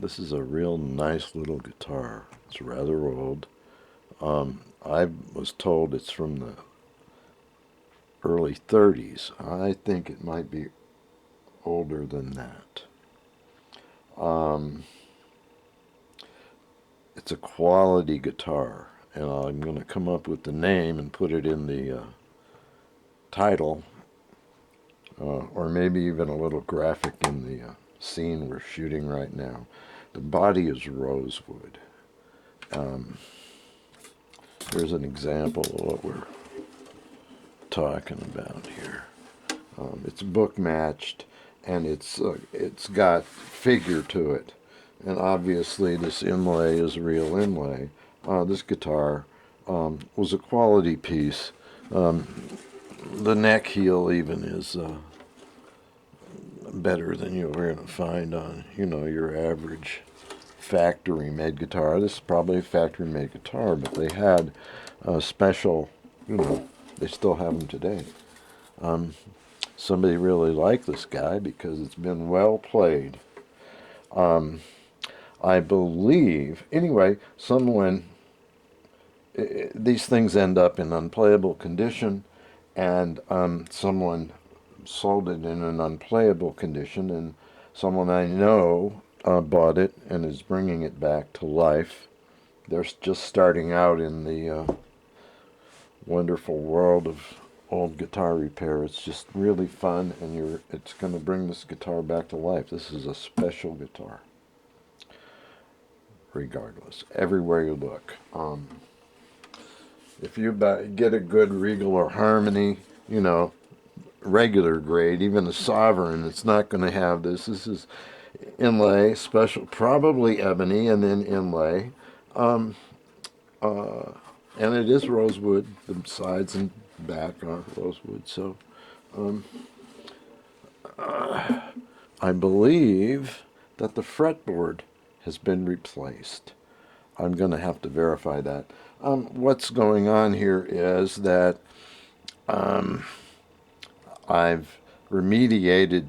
This is a real nice little guitar. It's rather old. I was told it's from the early 30s. I think it might be older than that. Um, it's a quality guitar, and I'm going to come up with the name and put it in the title, or maybe even a little graphic in the scene we're shooting right now. The body is rosewood. Um, Here's an example of what we're talking about here. It's book matched, and it's got figure to it, and obviously this inlay is a real inlay. This guitar was a quality piece. The neck heel even is better than you're going to find on your average factory made guitar. This is probably a factory made guitar, but they had a special, they still have them today. Somebody really liked this guy because it's been well played. I believe, anyway, these things end up in unplayable condition, and someone sold it in an unplayable condition, and someone I know bought it and is bringing it back to life. They're just starting out in the wonderful world of old guitar repair. It's just really fun, and it's going to bring this guitar back to life. This is a special guitar, regardless, everywhere you look. If you get a good Regal or Harmony, regular grade, even a Sovereign, it's not going to have this. This is inlay, special, probably ebony, and then inlay. Um, and it is rosewood. The sides and back are rosewood. So I believe that the fretboard has been replaced. I'm going to have to verify that. What's going on here is that I've remediated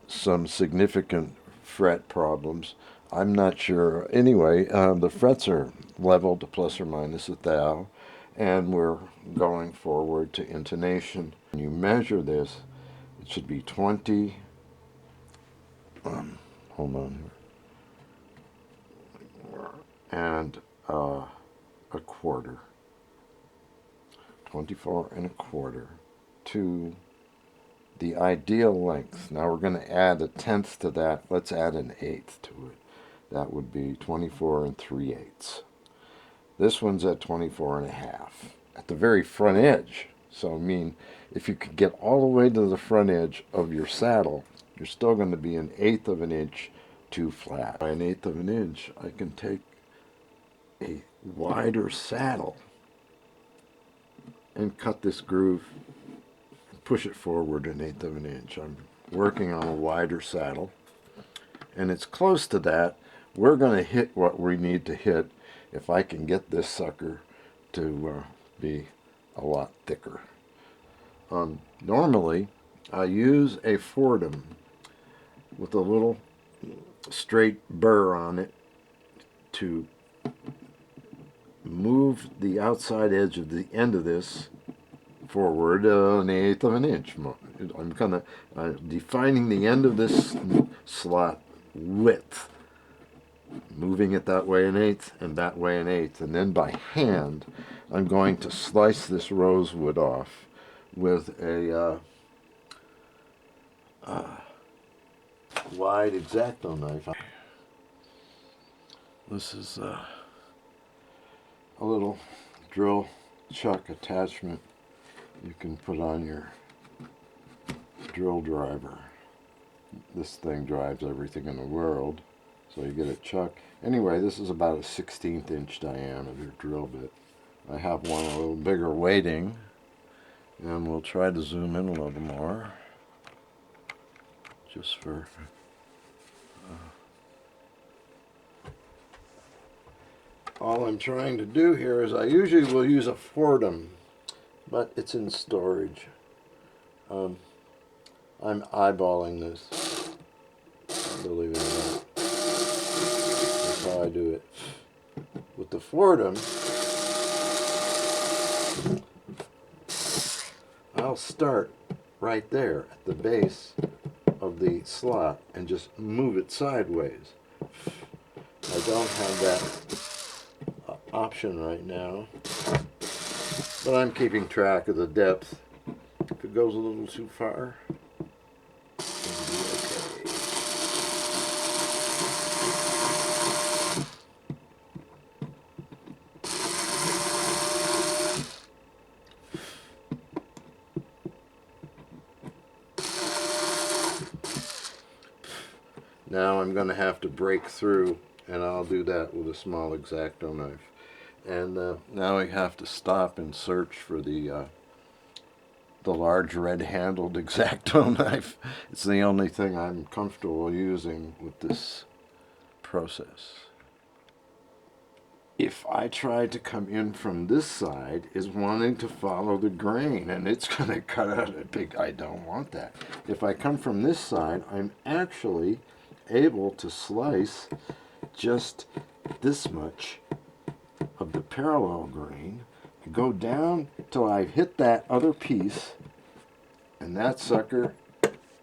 some significant fret problems. I'm not sure. Anyway, the frets are leveled to plus or minus a thou, and we're going forward to intonation. When you measure this, it should be 20. Hold on here. And a quarter. 24 and a quarter to the ideal length. Now we're going to add a tenth to that. Let's add an eighth to it. That would be 24 and 3/8. This one's at 24 and a half at the very front edge. So I mean, if you could get all the way to the front edge of your saddle, you're still going to be an eighth of an inch too flat. By an eighth of an inch, I can take a wider saddle and cut this groove, push it forward an eighth of an inch. I'm working on a wider saddle, and it's close to that. We're going to hit what we need to hit if I can get this sucker to be a lot thicker. Normally, I use a Fordham with a little straight burr on it to move the outside edge of the end of this forward an eighth of an inch. I'm kind of defining the end of this slot width, moving it that way an eighth and that way an eighth, and then by hand I'm going to slice this rosewood off with a wide X-Acto knife. This is a little drill chuck attachment you can put on your drill driver. This thing drives everything in the world, so you get a chuck. Anyway, this is about a 1/16 inch diameter drill bit. I have one a little bigger waiting, and we'll try to zoom in a little more, just for all I'm trying to do here is I usually will use a Fordham, but it's in storage. I'm eyeballing this, believe it or not. how I do it. With the Fordham, I'll start right there at the base of the slot and just move it sideways. I don't have that option right now, but I'm keeping track of the depth. If it goes a little too far, it'll be okay. Now I'm going to have to break through, and I'll do that with a small X-Acto knife. And now I have to stop and search for the large red-handled X-Acto knife. It's the only thing I'm comfortable using with this process. If I try to come in from this side, is wanting to follow the grain, and it's going to cut out a big, I don't want that. If I come from this side, I'm actually able to slice just this much of the parallel grain, go down till I've hit that other piece, and that sucker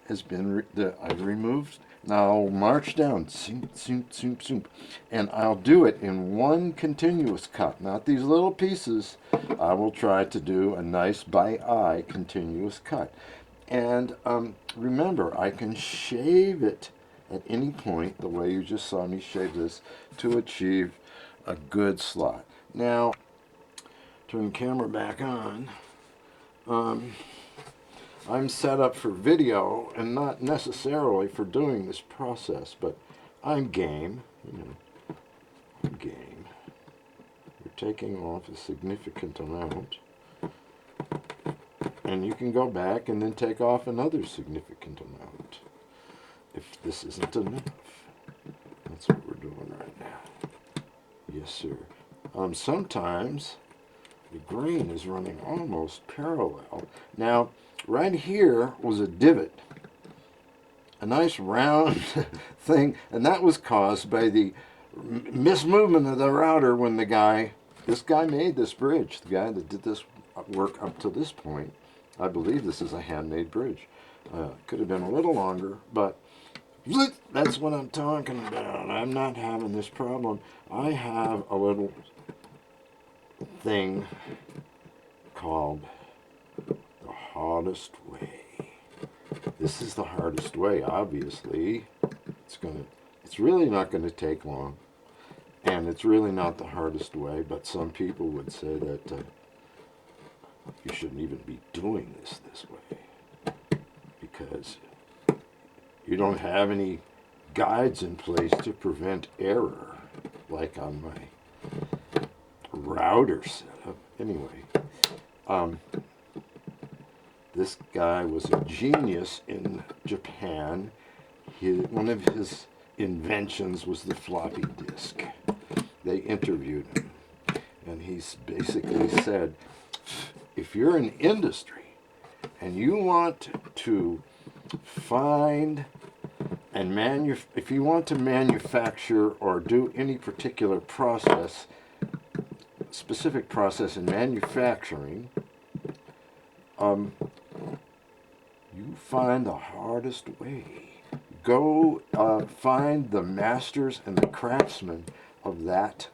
has been I've removed. Now I'll march down, zoom, zoom, zoom, zoom, and I'll do it in one continuous cut, not these little pieces. I will try to do a nice by eye continuous cut. And remember, I can shave it at any point, the way you just saw me shave this, to achieve a good slot. Now, turn the camera back on. I'm set up for video and not necessarily for doing this process, but I'm game. I'm game. You're taking off a significant amount, and you can go back and then take off another significant amount if this isn't enough. That's what we're doing right now. Yes, sir. Sometimes the grain is running almost parallel. Now, right here was a divot, a nice round thing, and that was caused by the mismovement of the router when this guy made this bridge, the guy that did this work up to this point. I believe this is a handmade bridge. Could have been a little longer, but that's what I'm talking about. I'm not having this problem. I have a little thing called the hardest way. This is the hardest way, obviously. It's really not going to take long, and it's really not the hardest way, but some people would say that you shouldn't even be doing this way, because you don't have any guides in place to prevent error, like on my router setup. Anyway, this guy was a genius in Japan. One of his inventions was the floppy disk. They interviewed him, and he basically said, if you're in industry and you want to find and if you want to manufacture or do any particular process, specific process in manufacturing, you find the hardest way. Go find the masters and the craftsmen of that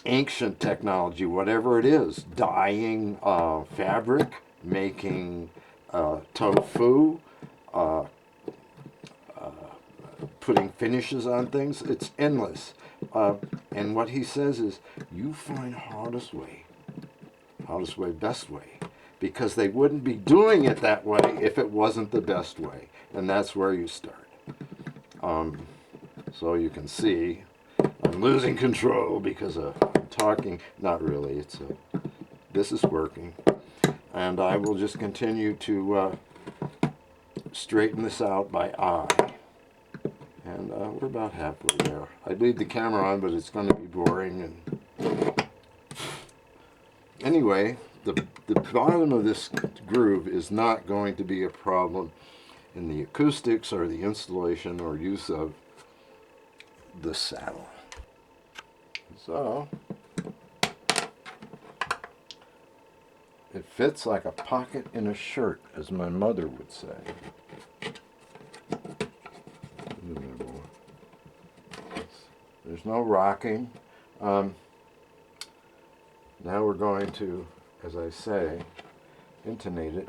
ancient technology, whatever it is, dyeing fabric, making tofu, putting finishes on things. It's endless. And what he says is, you find hardest way, best way, because they wouldn't be doing it that way if it wasn't the best way. And that's where you start. So you can see I'm losing control because of talking. Not really. This is working. And I will just continue to straighten this out by eye. And we're about halfway there. I'd leave the camera on, but it's going to be boring. And anyway, the bottom of this groove is not going to be a problem in the acoustics or the installation or use of the saddle. So it fits like a pocket in a shirt, as my mother would say. There's no rocking. Now we're going to, as I say, intonate it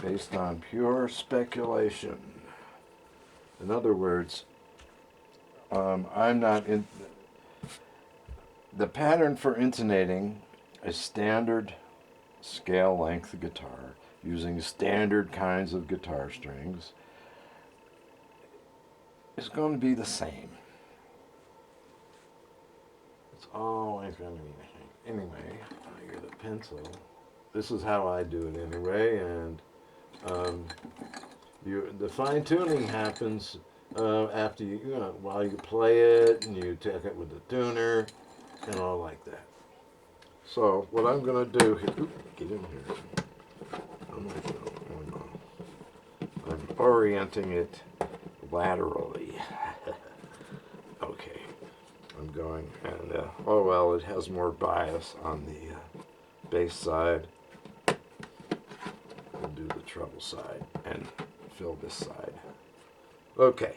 based on pure speculation. In other words, I'm not in. The pattern for intonating a standard scale length guitar using standard kinds of guitar strings is going to be the same. It's always going to be the same. Anyway, I get a pencil. This is how I do it anyway, and the fine tuning happens after while you play it, and you take it with the tuner and all like that. So what I'm going to do here, get in here. I'm orienting it laterally. Okay, I'm going, and oh well, it has more bias on the bass side. We'll do the treble side and fill this side. Okay,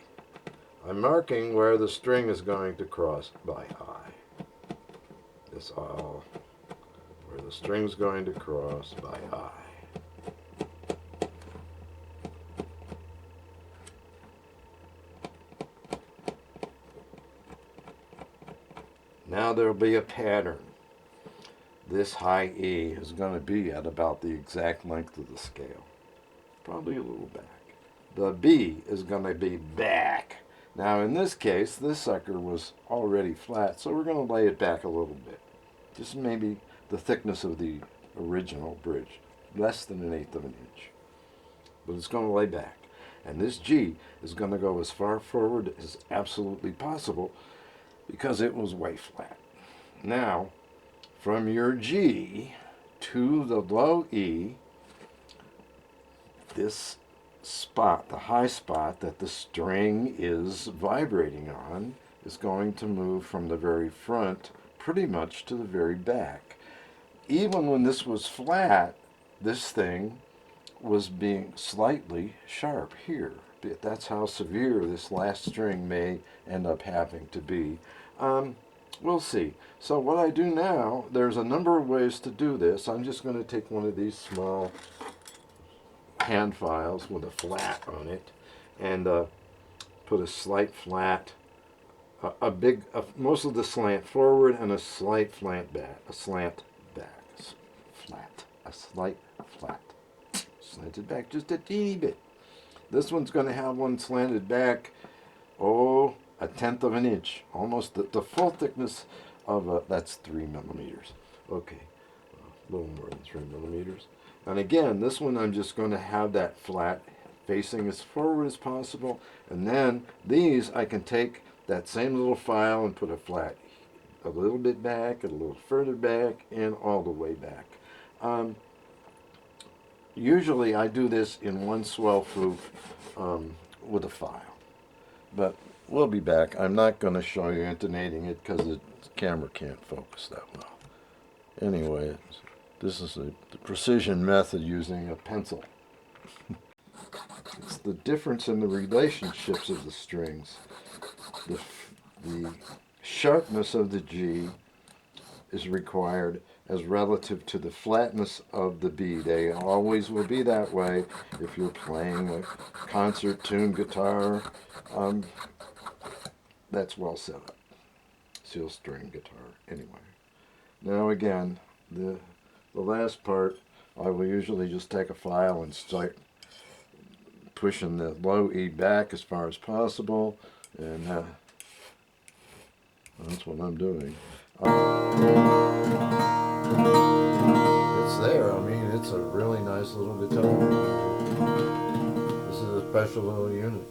I'm marking where the string is going to cross by eye. That's all. Where the string's going to cross by eye. Now there'll be a pattern. This high E is going to be at about the exact length of the scale. Probably a little back. The B is going to be back. Now in this case, this sucker was already flat, so we're going to lay it back a little bit. Just maybe the thickness of the original bridge. Less than 1/8 of an inch. But it's going to lay back. And this G is going to go as far forward as absolutely possible because it was way flat. Now, from your G to the low E, this spot, the high spot that the string is vibrating on, is going to move from the very front pretty much to the very back. Even when this was flat, this thing was being slightly sharp here. That's how severe this last string may end up having to be. We'll see. So what I do now, there's a number of ways to do this. I'm just going to take one of these small hand files with a flat on it and put a slight flat, most of the slant forward and a slight slant back, slight flat. Slanted back just a teeny bit. This one's going to have one slanted back, 1/10 of an inch, almost the full thickness of that's 3 millimeters. Okay, a little more than 3 millimeters. And again, this one I'm just going to have that flat facing as forward as possible, and then these I can take that same little file and put a flat a little bit back, a little further back, and all the way back. Usually I do this in one swell flute with a file, but we'll be back. I'm not going to show you intonating it because the camera can't focus that well. Anyway, this is the precision method using a pencil. It's the difference in the relationships of the strings. The sharpness of the G is required as relative to the flatness of the B. They always will be that way if you're playing a concert tune guitar. That's well set up. Seal string guitar. Anyway. Now again, the last part, I will usually just take a file and start pushing the low E back as far as possible, and that's what I'm doing. It's there. I mean, it's a really nice little guitar. This is a special little unit.